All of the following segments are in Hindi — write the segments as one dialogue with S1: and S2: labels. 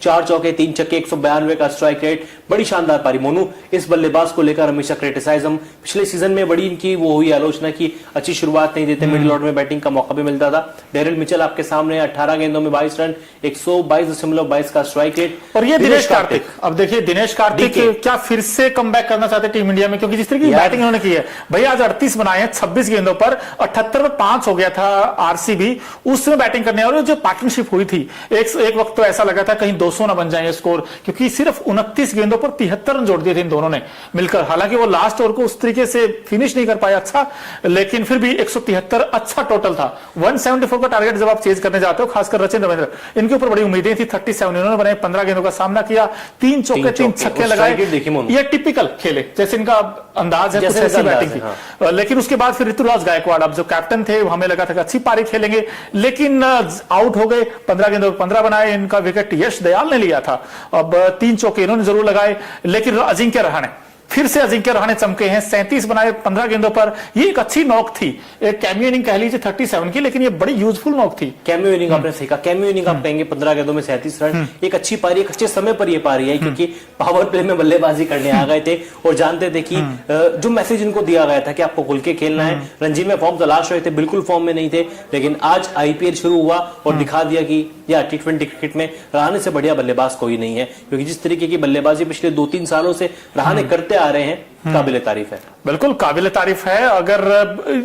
S1: 4 चौके 3 छक्के 192 का स्ट्राइक रेट, बड़ी शानदार पारी। मोनू, इस बल्लेबाज को लेकर हमेशा क्रिटिसाइज्म, पिछले सीजन में बड़ी इनकी वो हुई आलोचना की अच्छी शुरुआत नहीं देते, मिडिल ऑर्डर में बैटिंग का मौका भी मिलता था। डेरिल मिचेल आपके सामने 18 गेंदों में 22 रन, 122.22 का स्ट्राइक रेट।
S2: और ये दिनेश कार्तिक, अब देखिए दिनेश कार्तिक क्या फिर से कमबैक करना चाहते टीम इंडिया में, क्योंकि जिस तरह की बैटिंग उन्होंने की है भैया, आज 38 बनाए हैं 26 गेंदों पर, 78 में 5 हो गया था आरसीबी, उसमें बैटिंग करने और जो पार्टनरशिप हुई थी, एक वक्त तो ऐसा लगा था कहीं 200 ना बन जाएंगे स्कोर, क्योंकि सिर्फ 29 गेंदों पर 73 रन जोड़ दिए थे इन दोनों ने मिलकर। हालांकि वो लास्ट ओवर को उस तरीके से फिनिश नहीं कर पाया अच्छा, लेकिन फिर भी 173 अच्छा टोटल था। 174 का टारगेट जब आप चेज करने जाते हो, खासकर रचिन रविंद्र, इनके ऊपर बड़ी उम्मीदें थी। 37 इन्होंने बनाए, 15 गेंदों का सामना किया, 3 चौके 3 छक्के लगाए। ये टिपिकल खेले जैसे इनका अंदाज है, कुछ ऐसी बैटिंग थी। लेकिन उसके बाद फिर ऋतुराज गायकवाड़, अब जो कैप्टन थे, हमें लगा था कि अच्छी पारी खेलेंगे, लेकिन आउट हो गए। 15 गेंदों 15 बनाए, इनका विकेट यश दयाल ने लिया था। अब 3 चौके इन्होंने जरूर लगाए, लेकिन अजिंक्य रहाणे, फिर से अजिंक्य रहाणे चमके हैं, 37 बनाए 15 गेंदों पर। ये एक अच्छी नॉक थी, एक कैमियो इनिंग कह लीजिए 37 की, लेकिन ये बड़ी यूजफुल नॉक थी।
S1: कैमियो इनिंग आपने सीखा, कैमियो इनिंग आप कहेंगे 15 गेंदों में 37 रन, एक अच्छी पारी, एक अच्छे समय पर ये पारी है, क्योंकि पावर प्ले में बल्लेबाजी करने आ गए थे और जानते थे कि जो मैसेज इनको दिया गया था कि आपको खुल के खेलना है। रणजी में फॉर्म तलाश रहे थे, बिल्कुल फॉर्म में नहीं थे, लेकिन आज आईपीएल शुरू हुआ और दिखा दिया कि या T20 क्रिकेट में रहाणे से बढ़िया बल्लेबाज कोई नहीं है, क्योंकि जिस तरीके की बल्लेबाजी पिछले 2-3 सालों से रहाणे करते आ रहे हैं, काबिल तारीफ है।
S2: बिल्कुल काबिल तारीफ है। अगर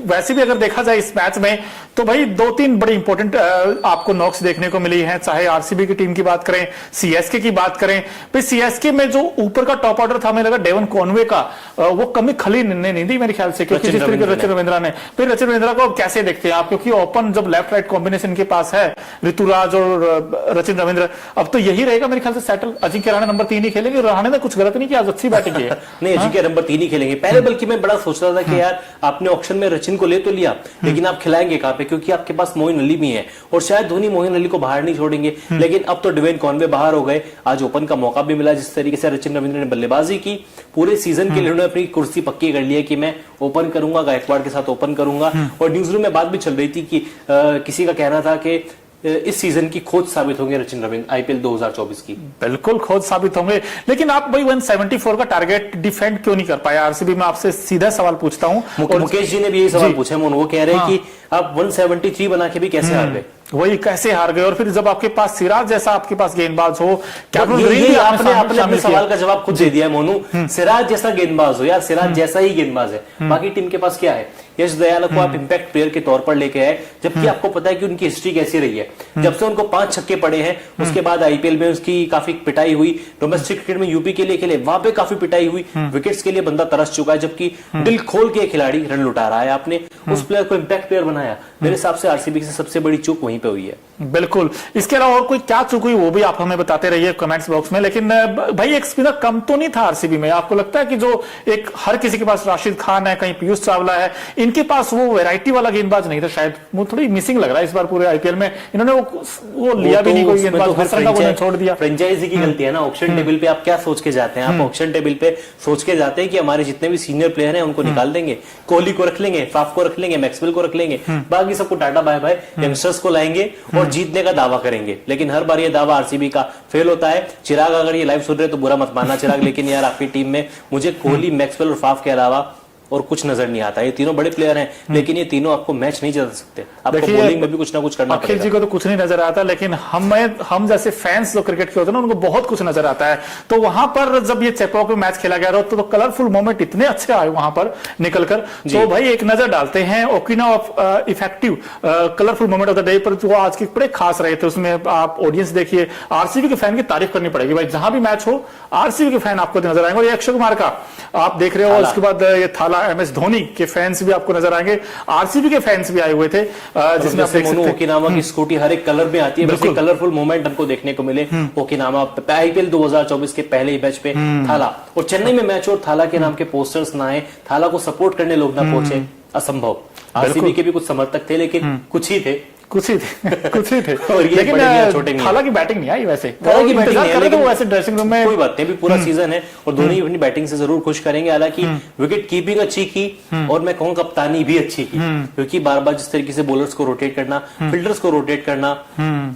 S2: वैसे भी अगर देखा जाए इस मैच में, तो भाई 2-3 बड़ी इंपॉर्टेंट आपको नॉक्स देखने को मिली है, चाहे आरसीबी की टीम की बात करें, सीएसके की बात करें। भाई सीएसके में जो ऊपर का टॉप ऑर्डर था, हमें लगा डेवन कॉनवे का वो कमी खली नहीं दी मेरे ख्याल से, क्योंकि जिस तरीके रचिन रविंद्रा ने, फिर रचिन रविंद्रा को कैसे देखते हैं आप, क्योंकि ओपन जब लेफ्ट राइट कॉम्बिनेशन के पास है ऋतुराज और रचिन रविंद्र, अब तो यही रहेगा मेरे ख्याल से सेटल। अजिंक्य रहाणे नंबर 3 ही खेलेंगे, रहाणे ने कुछ गलत नहीं किया, आज अच्छी बैटिंग की है।
S1: नहीं, अजिंक्य नंबर 3 ही खेलेंगे पहले, बल्कि मैं बड़ा सोच रहा था कि यार आपने ऑक्शन में रचिन को ले तो लिया, लेकिन आप खिलाएंगे कहां पे, क्योंकि आपके पास मोइन अली भी है और शायद धोनी मोइन अली को बाहर नहीं छोड़ेंगे। लेकिन अब तो डेवन कॉनवे बाहर हो गए, आज ओपन का मौका भी मिला। जिस तरीके से रचिन रविंद्र ने बल्लेबाजी की, पूरे सीजन के लिए उन्होंने अपनी कुर्सी पक्की कर ली है कि मैं ओपन करूंगा, गायकवाड़ के साथ ओपन करूंगा। और न्यूज रूम में बात भी चल रही थी कि किसी का कहना था कि इस सीजन की खोज साबित होंगे रचिन रविंद्र आईपीएल 2024 की।
S2: बिल्कुल खोज साबित होंगे, लेकिन आप भाई 174 का टारगेट डिफेंड क्यों नहीं कर पाया आरसीबी? मैं आपसे सीधा सवाल पूछता हूं।
S1: और मुकेश जी ने भी यही सवाल पूछा है, वो कह रहे हैं कि आप 173 बना के भी कैसे हार गए,
S2: वही कैसे हार गए, और फिर जब आपके पास सिराज जैसा आपके पास गेंदबाज हो, क्या
S1: आपने अपने सवाल का जवाब खुद दे दिया है मोनू। सिराज जैसा गेंदबाज हो यार, सिराज जैसा ही गेंदबाज है, बाकी टीम के पास क्या है? यश दयाल को आप इंपैक्ट प्लेयर के तौर पर लेके आए, जबकि आपको पता है कि उनकी हिस्ट्री कैसी रही है। जब से उनको 5 छक्के पड़े हैं, उसके बाद आईपीएल में उसकी काफी पिटाई हुई, डोमेस्टिक क्रिकेट में यूपी के लिए खेले, वहां पे काफी पिटाई हुई, विकेट्स के लिए बंदा तरस चुका है, जबकि दिल खोल के खिलाड़ी रन लुटा रहा है। आपने उस प्लेयर को इंपैक्ट प्लेयर बनाया, मेरे हिसाब से आरसीबी से सबसे बड़ी चूक वहीं पे हुई है।
S2: बिल्कुल, इसके अलावा और कोई क्या चूक हुई वो भी आप हमें बताते रहिए कमेंट्स बॉक्स में। लेकिन भाई एक स्पिनर कम तो नहीं था आरसीबी में? आपको लगता है कि जो एक हर किसी के पास राशिद खान है, कहीं पीयूष चावला है, इनके पास वो वैरायटी वाला गेंदबाज नहीं था? शायद वो थोड़ी मिसिंग लग रहा है इस बार पूरे आईपीएल में। इन्होंने वो लिया भी नहीं कोई गेंदबाज, छोड़ दिया।
S1: फ्रेंचाइजी की गलती है ना। ऑक्शन टेबल पे आप क्या सोच के जाते हैं? आप ऑक्शन टेबल पे सोच के जाते हैं कि हमारे जितने भी सीनियर प्लेयर हैं उनको निकाल देंगे, कोहली को रख लेंगे, फाफ को रख लेंगे, मैक्सवेल को रख लेंगे, बाकी सबको टाटा बाय बाय, यंगस्टर्स को लाएंगे और जीतने का दावा करेंगे। लेकिन हर बार ये दावा आरसीबी का फेल होता है। चिराग, अगर ये लाइव सुन रहे तो बुरा मत मानना चिराग, लेकिन यार आपकी टीम में मुझे कोहली, मैक्सवेल और फाफ के अलावा और कुछ नजर नहीं आता। ये तीनों बड़े प्लेयर हैं, लेकिन ये तीनों आपको मैच नहीं जिता सकते। आपको बॉलिंग में भी कुछ ना कुछ करना पड़ेगा।
S2: अखिल जी को तो कुछ नहीं नजर आता, लेकिन हम जैसे फैंस जो क्रिकेट के होते हैं ना, उनको बहुत कुछ नजर आता है। तो वहां पर जब ये चेपॉक में मैच खेला गया तो कलरफुल मोमेंट इतने अच्छे आए वहां पर निकलकर। तो भाई एक नजर डालते हैं ओकिना of effective colourful moment of the day पर, जो आज के बड़े खास रहे थे। उसमें आप ऑडियंस देखिए, आरसीबी के फैन की तारीफ करनी पड़ेगी भाई। जहां भी मैच हो आरसीबी के फैन आपको नजर आएंगे। और ये अक्षय कुमार का आप देख रहे हो, उसके बाद ये थाला एमएस धोनी के फैंस भी आपको नजर आएंगे, आरसीबी के फैंस भी आए हुए थे, जिसमें आप देख सकते हैं
S1: ओकिनावा की स्कूटी हर एक कलर में आती है। बिल्कुल कलरफुल मोमेंट हमको देखने को मिले ओकिनावा आईपीएल 2024 के पहले ही मैच पे थाला, और चेन्नई में मैच और थाला के नाम के पोस्टर्स ना आए, थाला को सपोर्ट करने लोग ना पहुंचे, असंभव। आरसीबी के भी कुछ समर्थक थे, लेकिन कुछ ही थे।
S2: कुछ ही थे
S1: और ये
S2: लेकिन
S1: बड़े नहीं है, छोटे नहीं है।
S2: हालांकि बैटिंग नहीं आई वैसे,
S1: हालांकि बैटिंग
S2: इंतजार
S1: नहीं है,
S2: कर रहे थे
S1: लेकिन
S2: वो वैसे ड्रेसिंग रूम में।
S1: कोई बात नहीं, अभी पूरा सीजन है और धोनी अपनी बैटिंग से जरूर खुश करेंगे। हालांकि विकेट कीपिंग अच्छी की और मैं कहूँ कप्तानी भी अच्छी की, क्योंकि बार बार जिस तरीके से बॉलर्स को रोटेट करना, फील्डर्स को रोटेट करना।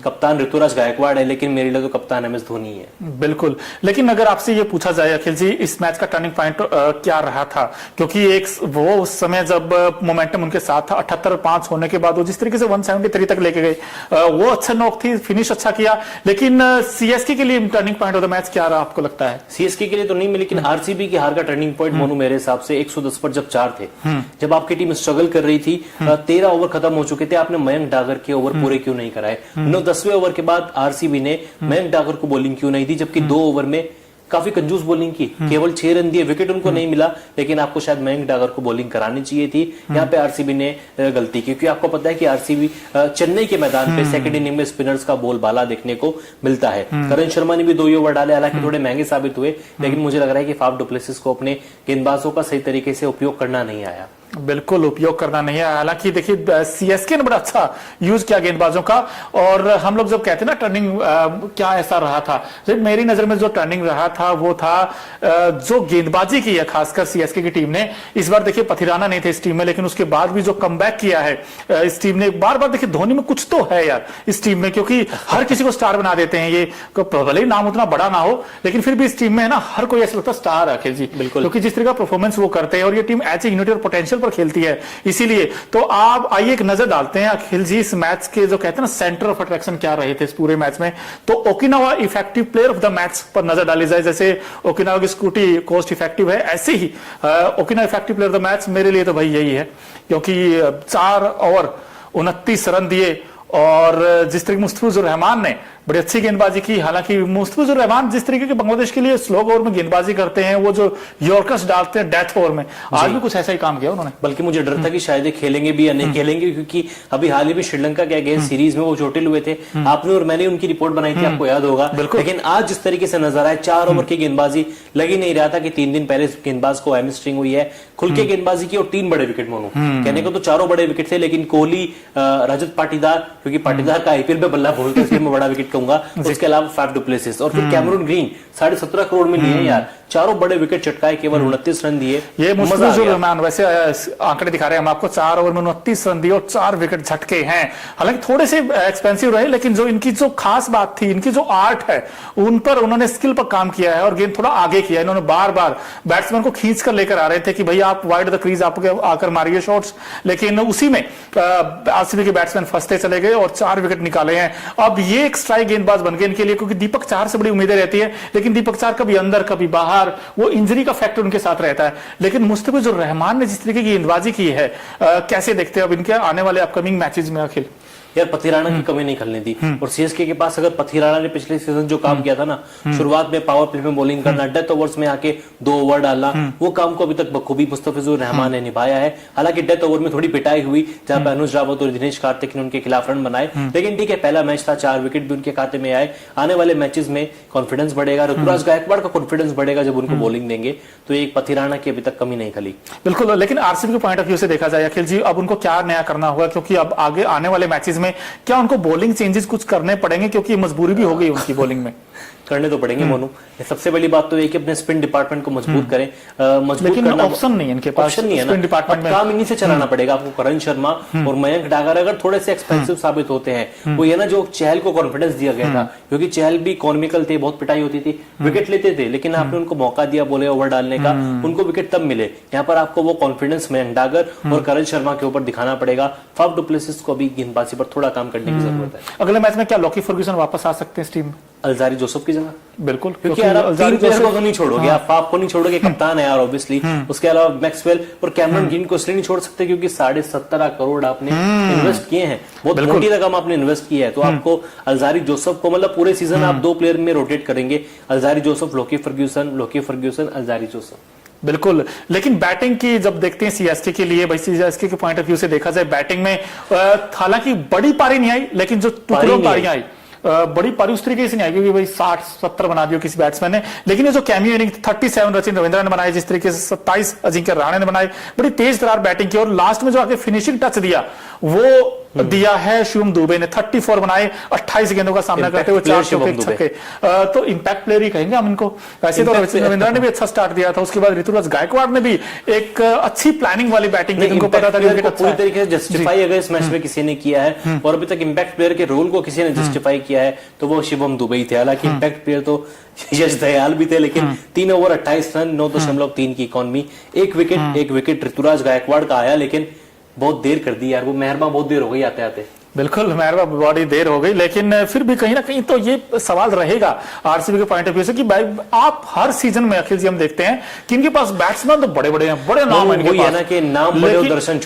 S1: कप्तान ऋतुराज गायकवाड़ है, लेकिन मेरे लिए तो कप्तान MS धोनी है।
S2: बिल्कुल, लेकिन अगर आपसे ये पूछा जाए अखिल जी, इस मैच का टर्निंग पॉइंट क्या रहा था? क्योंकि एक वो उस समय जब मोमेंटम उनके साथ था, 78-5 होने के बाद वो जिस तरीके से 173 तक लेके गए, वो अच्छा नॉक थी, फिनिश अच्छा किया। लेकिन CSK के लिए turning point of the match क्या रहा आपको लगता है?
S1: CSK के लिए तो नहीं, लेकिन RCB की हार का टर्निंग पॉइंट मोनू मेरे हिसाब से 110 पर जब 4 थे, जब आपकी टीम स्ट्रगल कर रही थी, 13 ओवर खत्म हो चुके थे, आपने मयंक डागर के ओवर पूरे क्यों नहीं कराए? 10वें ओवर के बाद RCB ने मयंक डागर को बॉलिंग क्यों नहीं दी, जबकि 2 ओवर में काफी कंजूस बॉलिंग की, केवल 6 रन दिए, विकेट उनको नहीं मिला, लेकिन आपको शायद मयंक डागर को बॉलिंग करानी चाहिए थी। यहाँ पे RCB ने गलती की, क्योंकि आपको पता है कि RCB चेन्नई के मैदान पे सेकंड इनिंग में स्पिनर्स का बोलबाला देखने को मिलता है। करण शर्मा ने भी 2 ओवर डाले, हालांकि थोड़े महंगे साबित हुए, लेकिन मुझे लग रहा है कि फाफ डु प्लेसिस को अपने गेंदबाजों का सही तरीके से उपयोग करना नहीं आया।
S2: बिल्कुल उपयोग करना नहीं है। हालांकि देखिए CSK ने बड़ा अच्छा यूज किया गेंदबाजों का, और हम लोग जब कहते हैं ना टर्निंग क्या ऐसा रहा था, मेरी नजर में जो टर्निंग रहा था वो था जो गेंदबाजी की है खासकर CSK की टीम ने। इस बार देखिए पथिराना नहीं थे इस टीम में, लेकिन उसके बाद भी जो कमबैक किया है इस टीम ने, बार बार देखिए धोनी में कुछ तो है यार इस टीम में, क्योंकि हर किसी को स्टार बना देते हैं ये, भले ही नाम उतना बड़ा ना हो, लेकिन फिर भी इस टीम में है ना हर कोई ऐसा लगता है स्टार है अखिल जी।
S1: बिल्कुल,
S2: क्योंकि जिस तरह का परफॉर्मेंस वो करते हैं, और ये टीम एज ए यूनिट और पोटेंशियल पर खेलती है, इसीलिए तो आप आइए एक नजर डालते हैं अखिल जी इस मैच के जो कहते हैं ना सेंटर ऑफ अट्रैक्शन क्या रहे थे इस पूरे मैच में। तो Okinawa effective player of the match पर नजर डाली जाए, जैसे ओकिनावा की स्कूटी कोस्ट इफेक्टिव है, ऐसे ही Okinawa effective player of the match मेरे लिए तो भाई यही है, क्योंकि 4 ओवर 29 रन दिए, और जिस तरीके मुस्तफिजुर रहमान ने बड़ी अच्छी गेंदबाजी की। हालांकि मुस्तफिजुर रहमान जिस तरीके के बांग्लादेश के लिए स्लो ओवर में गेंदबाजी करते हैं, वो जो यॉर्कर्स डालते हैं डेथ ओवर में, आज भी कुछ ऐसा ही काम किया उन्होंने।
S1: बल्कि मुझे डर था कि शायद ये खेलेंगे भी या नहीं खेलेंगे, क्योंकि अभी हाल ही में श्रीलंका के अगेंस्ट सीरीज में वो चोटिल हुए थे। आपने और मैंने उनकी रिपोर्ट बनाई थी, आपको याद होगा। लेकिन आज जिस तरीके से नजर आए, 4 ओवर की गेंदबाजी लग ही नहीं रहा था कि 3 दिन पहले गेंदबाज को हैमस्ट्रिंग हुई है, खुल के गेंदबाजी की, और 3 बड़े विकेट मोनू कहने को तो 4 बड़े विकेट थे, लेकिन कोहली, रजत पाटीदार, क्योंकि पाटीदार का IPL में बल्ला बोलते हैं इसलिए मैं बड़ा विकेट कहूंगा, उसके अलावा फाफ डु प्लेसिस, और फिर कैमरून ग्रीन 17.5 करोड़ में लिए यार, 4 बड़े विकेट चटकाए, केवल 29 रन दिए।
S2: ये मुस्तफिजुर रहमान वैसे आंकड़े दिखा रहे हैं हम आपको, 4 ओवर में 29 रन दिए और 4 विकेट झटके हैं। हालांकि थोड़े से एक्सपेंसिव रहे, लेकिन जो इनकी जो खास बात थी, इनकी जो आर्ट है, उन पर उन्होंने स्किल पर काम किया है और गेंद थोड़ा आगे किया है। इन्होंने बार बार बैट्समैन को खींच कर लेकर आ रहे थे कि भैया आप वाइड द क्रीज आपके आकर मारिए शॉट्स, लेकिन उसी में RCB के बैट्समैन फंसते चले गए और 4 विकेट निकाले हैं। अब ये एक स्ट्राइक गेंदबाज बन गए इनके लिए, क्योंकि दीपक चाहर से बड़ी उम्मीदें रहती है, लेकिन दीपक चाहर कभी अंदर कभी बाहर, वो इंजरी का फैक्टर उनके साथ रहता है। लेकिन मुस्तफिजुर रहमान ने जिस तरीके की गेंदबाजी की है, कैसे देखते हैं अब इनके आने वाले अपकमिंग मैचेस में अखिल?
S1: यार पथिराना की कमी नहीं खलनी थी, और CSK के पास अगर पथिराना ने पिछले सीजन जो काम किया था ना, शुरुआत में पावर प्ले में बॉलिंग करना, डेथ ओवर्स में आके 2 ओवर डालना, वो काम को अभी तक बखूबी मुस्तफिजुर रहमान ने निभाया है। हालांकि डेथ ओवर में थोड़ी पिटाई हुई, जहां पे अनुज रावत और दिनेश कार्तिक ने उनके खिलाफ रन बनाए, लेकिन ठीक है, पहला मैच था, 4 विकेट भी उनके खाते में आए। आने वाले मैचेस में कॉन्फिडेंस बढ़ेगा, ऋतुराज गायकवाड़ का कॉन्फिडेंस बढ़ेगा जब उनको बॉलिंग देंगे, तो एक पथिराना की अभी तक कमी नहीं खली।
S2: बिल्कुल, लेकिन RCB के पॉइंट ऑफ व्यू से देखा जाए अखिल जी, अब उनको क्या नया करना होगा, क्योंकि अब आगे आने वाले मैचेस में क्या उनको बॉलिंग चेंजेस कुछ करने पड़ेंगे, क्योंकि मजबूरी भी हो गई उनकी बॉलिंग में?
S1: करने तो पड़ेंगे मोनू। सबसे बड़ी बात तो ये कि अपने स्पिन डिपार्टमेंट को मजबूत करें, मजबूत
S2: लेकिन
S1: करना
S2: ऑप्शन नहीं है इनके पास,
S1: ऑप्शन नहीं है ना,
S2: स्पिन डिपार्टमेंट में
S1: काम इन्हीं से चलाना पड़ेगा आपको। करण शर्मा और मयंक डागर अगर थोड़े से एक्सपेंसिव साबित होते हैं, वो ये ना जो चहल को कॉन्फिडेंस दिया गया था, क्योंकि चहल भी इकोनॉमिकल थे, बहुत पिटाई होती थी, विकेट लेते थे, लेकिन आपने उनको मौका दिया बोले ओवर डालने का, उनको विकेट तब मिले। यहाँ पर आपको वो कॉन्फिडेंस मयंक डागर और करण शर्मा के ऊपर दिखाना पड़ेगा। फाफ डु प्लेसिस को भी गेंदबाजी पर थोड़ा काम करने की जरूरत है।
S2: अगले मैच में क्या लॉकी फर्ग्यूसन वापस आ सकते हैं इस टीम में?
S1: अलजारी जोसेफ की जगह,
S2: बिल्कुल,
S1: क्योंकि यार आप 3 प्लेयर को तो नहीं छोड़ोगे, आप फाफ को नहीं छोड़ोगे, कप्तान है यार ऑब्वियसली, उसके अलावा मैक्सवेल और कैमरन ग्रीन को इसलिए नहीं छोड़ सकते क्योंकि 17.5 करोड़ आपने इन्वेस्ट किए हैं, बहुत मोटी रकम आपने इन्वेस्ट की है, तो आपको अलजारी जोसेफ को, मतलब पूरे सीजन आप 2 प्लेयर में रोटेट करेंगे, Alzarri Joseph, Lockie Ferguson, Alzarri Joseph.
S2: बिल्कुल, लेकिन बैटिंग की जब देखते हैं CSK के लिए, भाई CSK के पॉइंट ऑफ व्यू से देखा जाए बैटिंग में, हालांकि बड़ी पारी नहीं आई, लेकिन जो टुकड़ों पारियां आई, बड़ी पारी उस तरीके से नहीं आई, क्योंकि भाई 60-70 बना दियो किसी बैट्समैन ने, लेकिन ये जो कैमियो इनिंग 37 रचिन रविंद्र ने बनाए, जिस तरीके से 27 अजिंक्य रहाणे ने बनाए, बड़ी तेज तरार बैटिंग की, और लास्ट में जो आके फिनिशिंग टच दिया वो दिया है शिवम दुबे ने। 34 बनाए 28 गेंदों का सामना करते हुए 4 छक्के। तो इंपैक्ट प्लेयर ही कहेंगे हम इनको। वैसे तो रविंद्रा ने भी अच्छा स्टार्ट दिया था, उसके बाद ऋतुराज गायकवाड़ ने भी एक अच्छी प्लानिंग वाली बैटिंग की, उनको पता था कि
S1: पूरी तरीके से जस्टिफाई अगर इस मैच में किसी ने किया है और अभी तक इंपैक्ट प्लेयर के रोल को किसी ने जस्टिफाई किया है तो वो शिवम दुबे ही थे। हालांकि इंपैक्ट प्लेयर तो यश दयाल भी थे, लेकिन 3 ओवर 28 रन 9.3 की इकॉनमी, एक विकेट ऋतुराज गायकवाड़ का आया, लेकिन बहुत देर कर दी यार, वो मेहरमा बहुत देर हो गई आते आते।
S2: बिल्कुल मेहरबा बड़ी देर हो गई, लेकिन फिर भी कहीं ना कहीं तो ये सवाल रहेगा आरसीबी के पॉइंट ऑफ व्यू से कि भाई आप हर सीजन में अखिल जी हम देखते हैं कि इनके पास बैट्समैन तो बड़े-बड़े हैं, बड़े नाम हैं इनके पास,
S1: ना कि नाम बड़े और दर्शन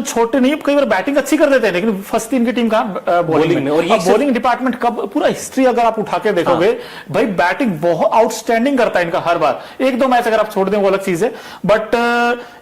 S1: छोटे नहीं। कई बार बैटिंग अच्छी कर देते हैं, लेकिन फंसती इनकी टीम कहां? बॉलिंग में। और ये बॉलिंग डिपार्टमेंट कब पूरा हिस्ट्री अगर आप उठा के देखोगे भाई बैटिंग बहुत आउटस्टैंडिंग करता है इनका हर बार। 1-2 मैच अगर आप छोड़ दें वो अलग चीज है, बट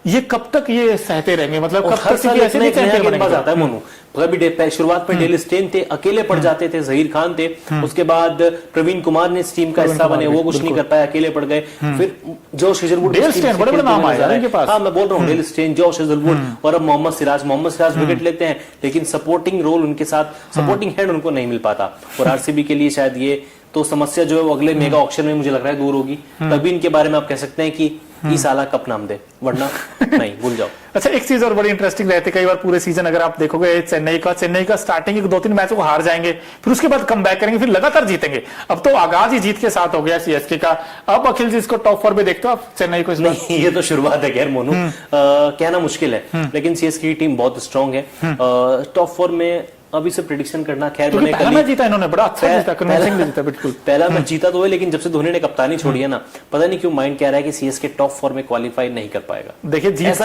S1: ये कब तक ये सहते रहेंगे? मतलब कब तक ऐसे चैंपियन आता है मोनू? कभी शुरुआत में डेल स्टेन थे, अकेले पड़ जाते थे, जहीर खान थे, उसके बाद प्रवीण कुमार ने इस टीम का हिस्सा बने, वो कुछ नहीं कर पाए, अकेले पड़ गए। फिर जोश हेजलवुड,
S2: बड़े नाम आए इनके पास।
S1: हाँ मैं बोल रहा हूँ, डेल स्टेन, जोश हेजलवुड और अब मोहम्मद सिराज विकेट लेते हैं, लेकिन सपोर्टिंग रोल उनके साथ, सपोर्टिंग हैंड उनको नहीं मिल पाता। और आरसीबी के लिए शायद ये तो समस्या जो है अगले मेगा ऑक्शन में मुझे लग रहा है दूर होगी, तभी इनके बारे में आप कह सकते हैं कि इस साला कप नाम दे, वरना नहीं, भूल जाओ।
S2: अच्छा, एक चीज और बड़ी इंटरेस्टिंग रहती है, कई बार पूरे सीजन अगर आप देखोगे चेन्नई का स्टार्टिंग 2-3 मैचों को हार जाएंगे, फिर उसके बाद कम बैक करेंगे, फिर लगातार जीतेंगे। अब तो आगाज ही जीत के साथ हो गया सीएसके का। अब अखिल जी इसको टॉप 4 पे देखते हो आप चेन्नई को?
S1: नहीं, ये तो शुरुआत है खैर मोनू, कहना मुश्किल है, लेकिन सीएसके की टीम बहुत स्ट्रांग है। टॉप 4 में अभी से प्रेडिक्शन करना, खैर मैंने
S2: पहला मैच जीता इन्होंने, बड़ा अच्छा जीता, कन्विंसिंगली जीता। बिल्कुल
S1: पहला मैच जीता तो है, लेकिन जब से धोनी ने कप्तानी छोड़ी है ना, पता नहीं क्यों माइंड कह रहा है कि सीएसके टॉप 4 में क्वालिफाई नहीं कर पाएगा।
S2: देखिए जीत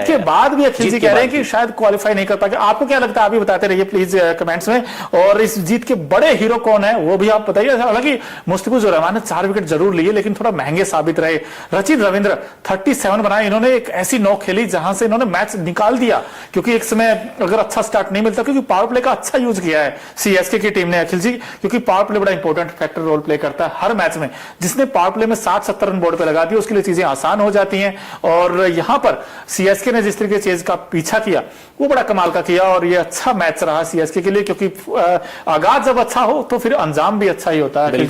S2: के बाद भी अखिल जी कह रहे हैं कि शायद क्वालिफाई नहीं कर पाएगा। आपको क्या लगता है? आप भी बताते रहिए प्लीज कमेंट्स में। और इस जीत के बड़े हीरो कौन है वो भी आप बताइए। हालांकि मुस्तफिजुर रहमान ने 4 विकेट जरूर लिए, लेकिन थोड़ा महंगे साबित रहे। रचिन रविंद्र 37 बनाए, इन्होंने एक ऐसी नॉक खेली जहां से इन्होंने मैच निकाल दिया, क्योंकि एक समय अगर अच्छा स्टार्ट नहीं मिलता, क्योंकि पावर प्ले का अच्छा यूज किया है सीएसके की टीम ने अखिल जी, क्योंकि पावर प्ले बड़ा इंपॉर्टेंट फैक्टर रोल प्ले करता है हर मैच में। जिसने पावर प्ले में 60-70 रन बोर्ड पे लगा दिया, उसके लिए चीजें आसान हो जाती हैं। और यहां पर सीएसके ने जिस तरीके से चेज का पीछा किया वो बड़ा कमाल का किया, और ये अच्छा मैच रहा सीएसके के लिए, क्योंकि आगाज जब अच्छा हो तो फिर अंजाम भी अच्छा ही होता है।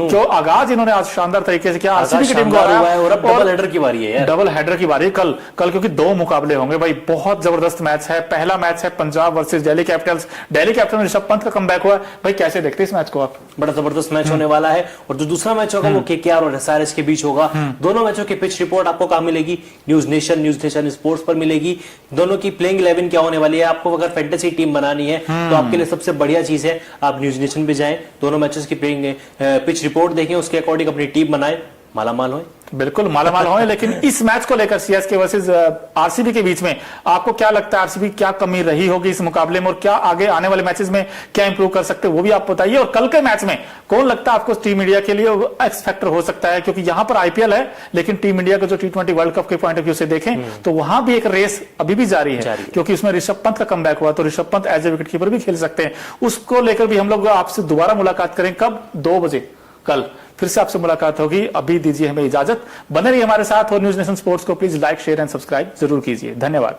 S2: जो आगाज इन्होंने आज शानदार तरीके से किया, आरसीबी की टीम को
S1: डबल हेडर की बारी है,
S2: डबल हेडर की बारी कल क्योंकि 2 मुकाबले होंगे भाई, बहुत जबरदस्त मैच है। पहला मैच है Punjab versus Delhi Capitals, Delhi capital में ऋषभ पंत का कमबैक हुआ भाई, कैसे देखते हैं इस मैच को आप?
S1: बड़ा जबरदस्त मैच होने वाला है। और जो दूसरा मैच होगा वो केकेआर और एसआरएच के बीच होगा। दोनों मैचों की पिच रिपोर्ट आपको कहां मिलेगी? न्यूज नेशन स्पोर्ट्स पर मिलेगी। दोनों की प्लेइंग 11 क्या होने वाली है, आपको अगर फैंटेसी टीम बनानी है तो आपके लिए सबसे बढ़िया चीज है आप न्यूज नेशन पे जाएं, दोनों मैचेस की प्लेइंग पिच रिपोर्ट देखें, उसके अकॉर्डिंग अपनी टीम बनाएं, मालामाल हो।
S2: बिल्कुल मालामाल हो। लेकिन इस मैच को लेकर सीएसके वर्सेस आरसीबी के बीच में आपको क्या लगता है? आरसीबी क्या कमी रही होगी इस मुकाबले में, और क्या आगे आने वाले मैचेस में क्या इंप्रूव कर सकते हैं वो भी आप बताइए। और कल के मैच में कौन लगता है आपको टीम इंडिया के लिए एक्स फैक्टर हो सकता है? क्योंकि यहां पर आईपीएल है, लेकिन टीम इंडिया का जो T20 वर्ल्ड कप के पॉइंट ऑफ व्यू से देखें तो वहां भी एक रेस अभी भी जारी है, क्योंकि उसमें ऋषभ पंत का कमबैक हुआ, तो Rishabh Pant as a wicket keeper भी खेल सकते हैं। उसको लेकर भी हम लोग आपसे दोबारा मुलाकात करें, कब? 2 बजे कल फिर से आपसे मुलाकात होगी। अभी दीजिए हमें इजाजत, बने रहिए हमारे साथ। और न्यूज नेशन स्पोर्ट्स को please like, share and subscribe जरूर कीजिए। धन्यवाद।